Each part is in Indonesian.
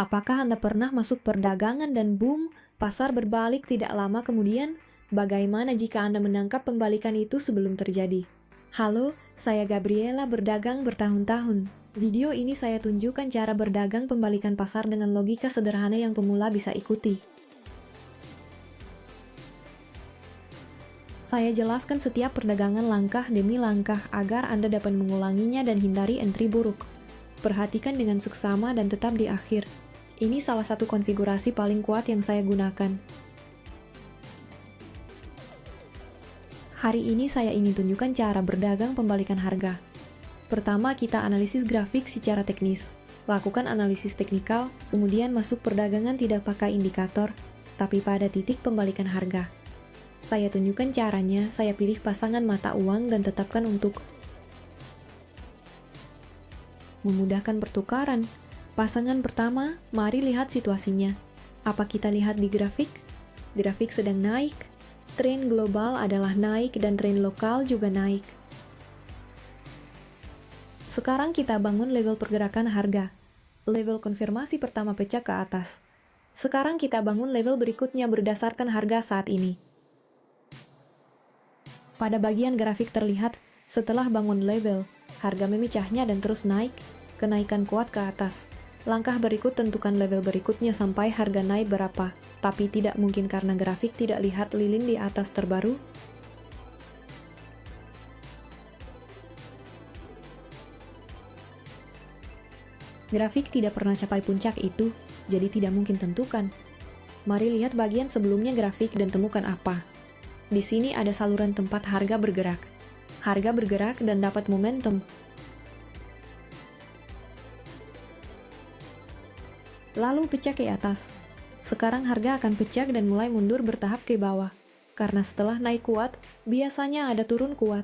Apakah Anda pernah masuk perdagangan dan boom, pasar berbalik tidak lama kemudian? Bagaimana jika Anda menangkap pembalikan itu sebelum terjadi? Halo, saya Gabriela berdagang bertahun-tahun. Video ini saya tunjukkan cara berdagang pembalikan pasar dengan logika sederhana yang pemula bisa ikuti. Saya jelaskan setiap perdagangan langkah demi langkah agar Anda dapat mengulanginya dan hindari entry buruk. Perhatikan dengan seksama dan tetap di akhir. Ini salah satu konfigurasi paling kuat yang saya gunakan. Hari ini saya ingin tunjukkan cara berdagang pembalikan harga. Pertama, kita analisis grafik secara teknis. Lakukan analisis teknikal, kemudian masuk perdagangan tidak pakai indikator, tapi pada titik pembalikan harga. Saya tunjukkan caranya, saya pilih pasangan mata uang dan tetapkan untuk memudahkan pertukaran. Pasangan pertama, mari lihat situasinya. Apa kita lihat di grafik? Grafik sedang naik. Tren global adalah naik dan tren lokal juga naik. Sekarang kita bangun level pergerakan harga. Level konfirmasi pertama pecah ke atas. Sekarang kita bangun level berikutnya berdasarkan harga saat ini. Pada bagian grafik terlihat, setelah bangun level, harga memecahnya dan terus naik, kenaikan kuat ke atas. Langkah berikut tentukan level berikutnya sampai harga naik berapa, tapi tidak mungkin karena grafik tidak lihat lilin di atas terbaru. Grafik tidak pernah capai puncak itu, jadi tidak mungkin tentukan. Mari lihat bagian sebelumnya grafik dan temukan apa. Di sini ada saluran tempat harga bergerak. Harga bergerak dan dapat momentum. Lalu pecah ke atas. Sekarang harga akan pecah dan mulai mundur bertahap ke bawah. Karena setelah naik kuat, biasanya ada turun kuat.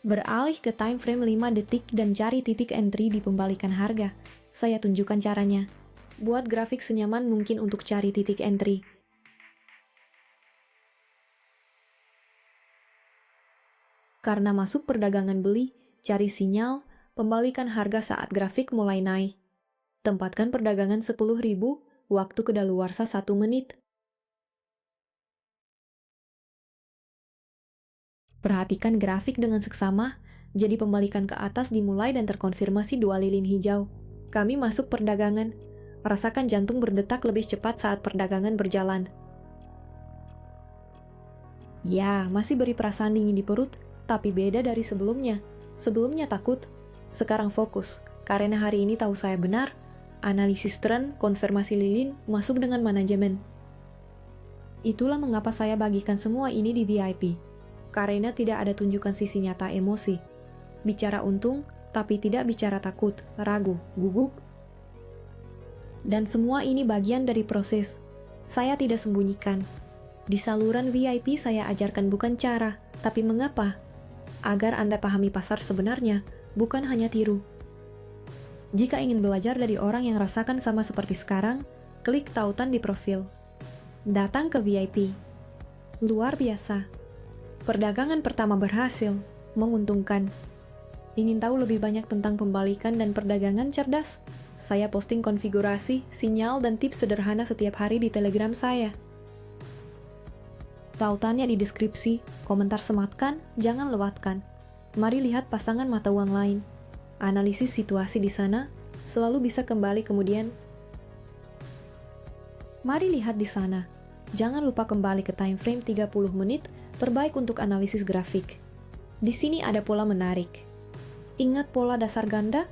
Beralih ke time frame 5 detik dan cari titik entry di pembalikan harga. Saya tunjukkan caranya. Buat grafik senyaman mungkin untuk cari titik entry. Karena masuk perdagangan beli, cari sinyal, pembalikan harga saat grafik mulai naik. Tempatkan perdagangan 10.000, waktu kedaluarsa 1 menit. Perhatikan grafik dengan seksama, jadi pembalikan ke atas dimulai dan terkonfirmasi 2 lilin hijau. Kami masuk perdagangan. Rasakan jantung berdetak lebih cepat saat perdagangan berjalan. Ya, masih beri perasaan dingin di perut, tapi beda dari sebelumnya. Sebelumnya takut, sekarang fokus. Karena hari ini tahu saya benar, analisis tren, konfirmasi lilin, masuk dengan manajemen. Itulah mengapa saya bagikan semua ini di VIP. Karena tidak ada tunjukkan sisi nyata emosi. Bicara untung, tapi tidak bicara takut, ragu, gugup. Dan semua ini bagian dari proses. Saya tidak sembunyikan. Di saluran VIP saya ajarkan bukan cara, tapi mengapa. Agar Anda pahami pasar sebenarnya, bukan hanya tiru. Jika ingin belajar dari orang yang rasakan sama seperti sekarang, klik tautan di profil. Datang ke VIP. Luar biasa. Perdagangan pertama berhasil, menguntungkan. Ingin tahu lebih banyak tentang pembalikan dan perdagangan cerdas? Saya posting konfigurasi, sinyal, dan tips sederhana setiap hari di Telegram saya. Tautannya di deskripsi, komentar sematkan, jangan lewatkan. Mari lihat pasangan mata uang lain. Analisis situasi di sana, selalu bisa kembali kemudian. Mari lihat di sana. Jangan lupa kembali ke time frame 30 menit, terbaik untuk analisis grafik. Di sini ada pola menarik. Ingat pola dasar ganda?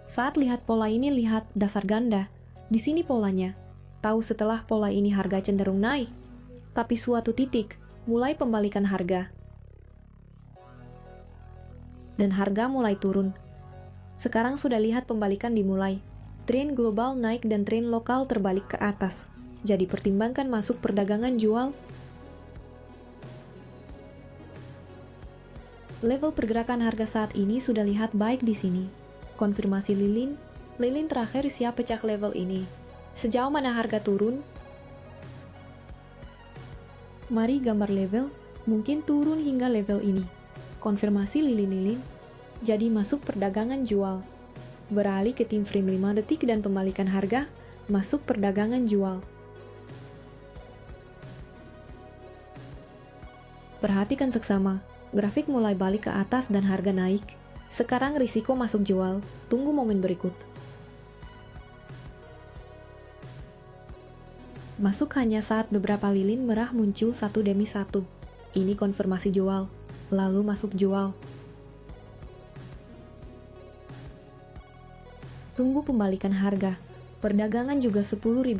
Saat lihat pola ini, lihat dasar ganda. Di sini polanya. Tahu setelah pola ini harga cenderung naik. Tapi suatu titik, mulai pembalikan harga. Dan harga mulai turun. Sekarang sudah lihat pembalikan dimulai. Tren global naik dan tren lokal terbalik ke atas. Jadi pertimbangkan masuk perdagangan jual. Level pergerakan harga saat ini sudah lihat baik di sini. Konfirmasi lilin. Lilin terakhir siap pecah level ini. Sejauh mana harga turun? Mari gambar level, mungkin turun hingga level ini. Konfirmasi lilin-lilin, jadi masuk perdagangan jual. Beralih ke tim frame 5 detik dan pembalikan harga, masuk perdagangan jual. Perhatikan seksama, grafik mulai balik ke atas dan harga naik. Sekarang risiko masuk jual, tunggu momen berikut. Masuk hanya saat beberapa lilin merah muncul satu demi satu. Ini konfirmasi jual, lalu masuk jual. Tunggu pembalikan harga. Perdagangan juga $10.000.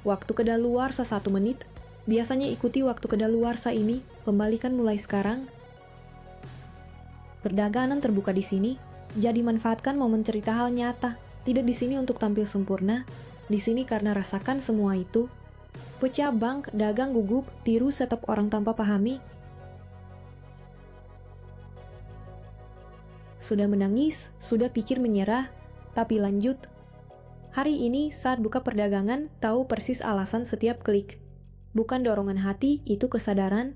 Waktu kedaluarsa 1 menit. Biasanya ikuti waktu kedaluarsa ini, pembalikan mulai sekarang. Perdagangan terbuka di sini, jadi manfaatkan momen cerita hal nyata. Tidak di sini untuk tampil sempurna, di sini karena rasakan semua itu. Pecah bank, dagang gugup, tiru setup orang tanpa pahami. Sudah menangis, sudah pikir menyerah, tapi lanjut. Hari ini saat buka perdagangan, tahu persis alasan setiap klik. Bukan dorongan hati, itu kesadaran.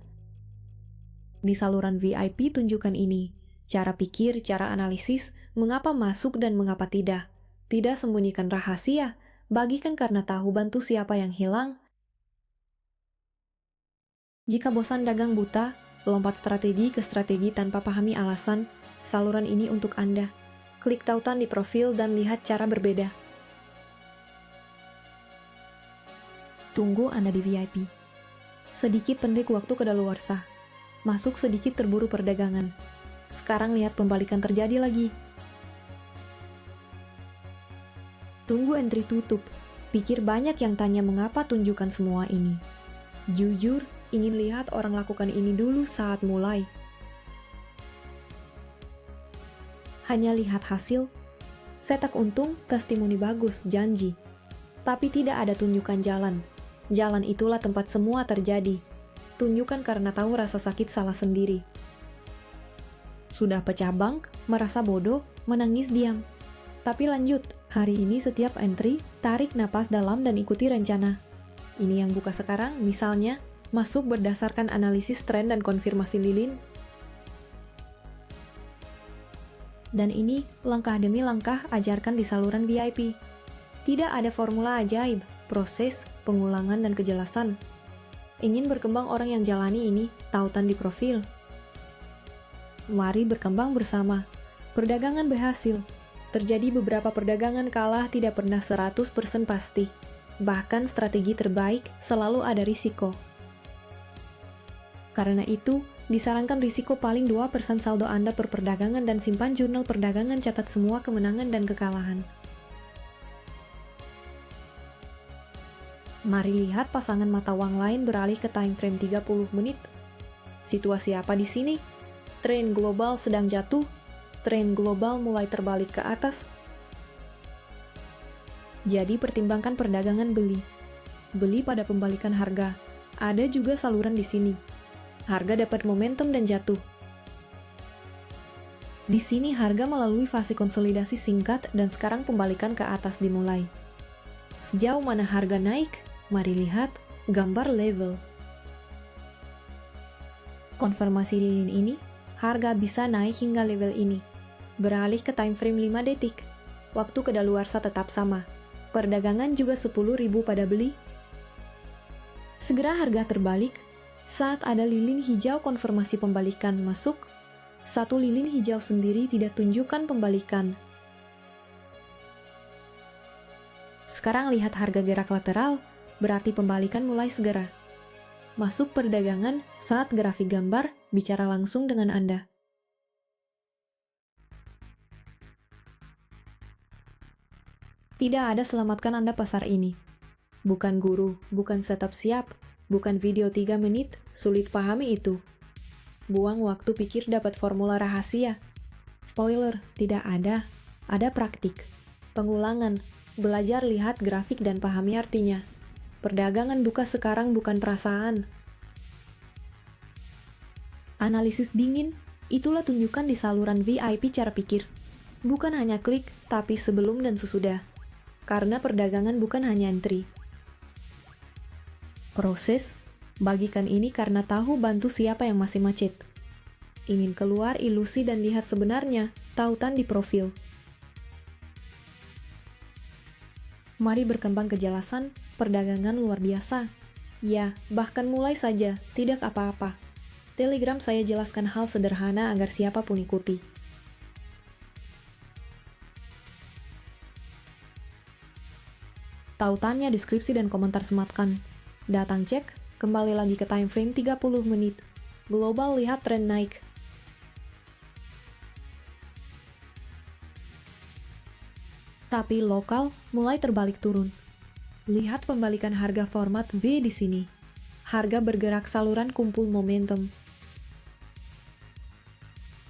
Di saluran VIP tunjukkan ini. Cara pikir, cara analisis, mengapa masuk dan mengapa tidak. Tidak sembunyikan rahasia, bagikan karena tahu bantu siapa yang hilang. Jika bosan dagang buta, lompat strategi ke strategi tanpa pahami alasan, saluran ini untuk Anda. Klik tautan di profil dan lihat cara berbeda. Tunggu Anda di VIP. Sedikit pendek waktu kedaluarsa. Masuk sedikit terburu perdagangan. Sekarang lihat pembalikan terjadi lagi. Tunggu entry tutup. Pikir banyak yang tanya mengapa tunjukkan semua ini. Jujur, ingin lihat orang lakukan ini dulu saat mulai. Hanya lihat hasil. Setak untung, testimoni bagus, janji. Tapi tidak ada tunjukkan jalan. Jalan itulah tempat semua terjadi. Tunjukkan karena tahu rasa sakit salah sendiri. Sudah pecah bank, merasa bodoh, menangis diam. Tapi lanjut, hari ini setiap entry, tarik napas dalam dan ikuti rencana. Ini yang buka sekarang, misalnya, masuk berdasarkan analisis tren dan konfirmasi lilin. Dan ini, langkah demi langkah, ajarkan di saluran VIP. Tidak ada formula ajaib, proses, pengulangan, dan kejelasan. Ingin berkembang orang yang jalani ini, tautan di profil. Mari berkembang bersama. Perdagangan berhasil. Terjadi beberapa perdagangan kalah tidak pernah 100% pasti. Bahkan strategi terbaik selalu ada risiko. Karena itu, disarankan risiko paling 2% saldo Anda per perdagangan dan simpan jurnal perdagangan, catat semua kemenangan dan kekalahan. Mari lihat pasangan mata uang lain beralih ke time frame 30 menit. Situasi apa di sini? Tren global sedang jatuh, tren global mulai terbalik ke atas. Jadi pertimbangkan perdagangan beli. Beli pada pembalikan harga. Ada juga saluran di sini. Harga dapat momentum dan jatuh. Di sini harga melalui fase konsolidasi singkat dan sekarang pembalikan ke atas dimulai. Sejauh mana harga naik? Mari lihat gambar level. Konfirmasi lilin ini, harga bisa naik hingga level ini. Beralih ke time frame 5 detik. Waktu kedaluarsa tetap sama. Perdagangan juga 10.000 pada beli. Segera harga terbalik saat ada lilin hijau konfirmasi pembalikan masuk. Satu lilin hijau sendiri tidak tunjukkan pembalikan. Sekarang lihat harga gerak lateral, berarti pembalikan mulai segera. Masuk perdagangan saat grafik gambar bicara langsung dengan Anda. Tidak ada selamatkan Anda pasar ini. Bukan guru, bukan setup siap, bukan video 3 menit, sulit pahami itu. Buang waktu pikir dapat formula rahasia. Spoiler, tidak ada. Ada praktik. Pengulangan, belajar lihat grafik dan pahami artinya. Perdagangan buka sekarang bukan perasaan. Analisis dingin, itulah tunjukkan di saluran VIP cara pikir. Bukan hanya klik, tapi sebelum dan sesudah. Karena perdagangan bukan hanya entry. Proses, bagikan ini karena tahu bantu siapa yang masih macet. Ingin keluar ilusi dan lihat sebenarnya, tautan di profil. Mari berkembang kejelasan, perdagangan luar biasa. Ya, bahkan mulai saja, tidak apa-apa. Telegram saya jelaskan hal sederhana agar siapapun ikuti. Tautannya, deskripsi, dan komentar sematkan. Datang cek, kembali lagi ke time frame 30 menit. Global lihat tren naik. Tapi lokal mulai terbalik turun. Lihat pembalikan harga format V di sini. Harga bergerak saluran kumpul momentum.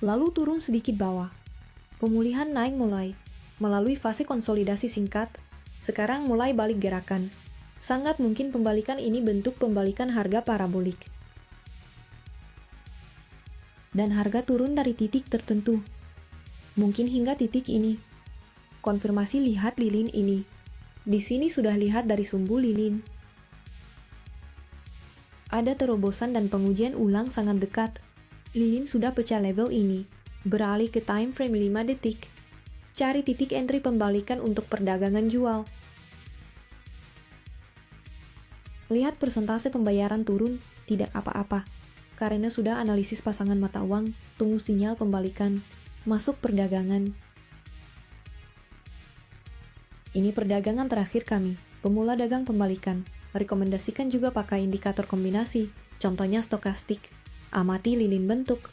Lalu turun sedikit bawah. Pemulihan naik mulai. Melalui fase konsolidasi singkat, sekarang mulai balik gerakan. Sangat mungkin pembalikan ini bentuk pembalikan harga parabolik. Dan harga turun dari titik tertentu. Mungkin hingga titik ini. Konfirmasi lihat lilin ini. Di sini sudah lihat dari sumbu lilin. Ada terobosan dan pengujian ulang sangat dekat. Lilin sudah pecah level ini. Beralih ke time frame 5 detik. Cari titik entry pembalikan untuk perdagangan jual. Lihat persentase pembayaran turun, tidak apa-apa. Karena sudah analisis pasangan mata uang, tunggu sinyal pembalikan. Masuk perdagangan. Ini perdagangan terakhir kami, pemula dagang pembalikan. Rekomendasikan juga pakai indikator kombinasi, contohnya stokastik. Amati lilin bentuk.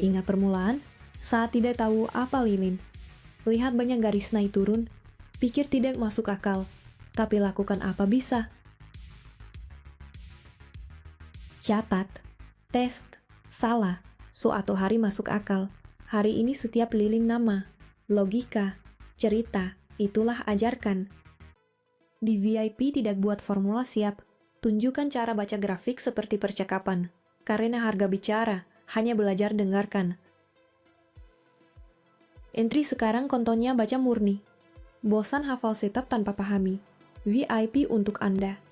Ingat permulaan, saat tidak tahu apa lilin. Lihat banyak garis naik turun, pikir tidak masuk akal, tapi lakukan apa bisa. Catat, tes, salah, suatu hari masuk akal. Hari ini setiap lilin nama, logika, cerita, itulah ajarkan. Di VIP tidak buat formula siap, tunjukkan cara baca grafik seperti percakapan. Karena harga bicara, hanya belajar dengarkan. Entry sekarang kontonnya baca murni. Bosan hafal setup tanpa pahami. VIP untuk Anda.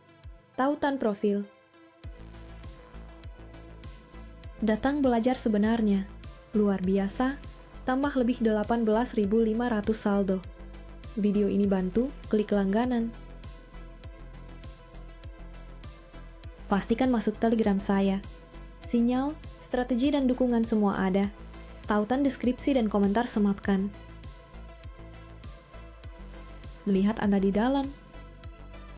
Tautan profil. Datang belajar sebenarnya. Luar biasa, tambah lebih 18.500 saldo. Video ini bantu, klik langganan. Pastikan masuk Telegram saya. Sinyal, strategi dan dukungan semua ada. Tautan deskripsi dan komentar sematkan. Lihat Anda di dalam.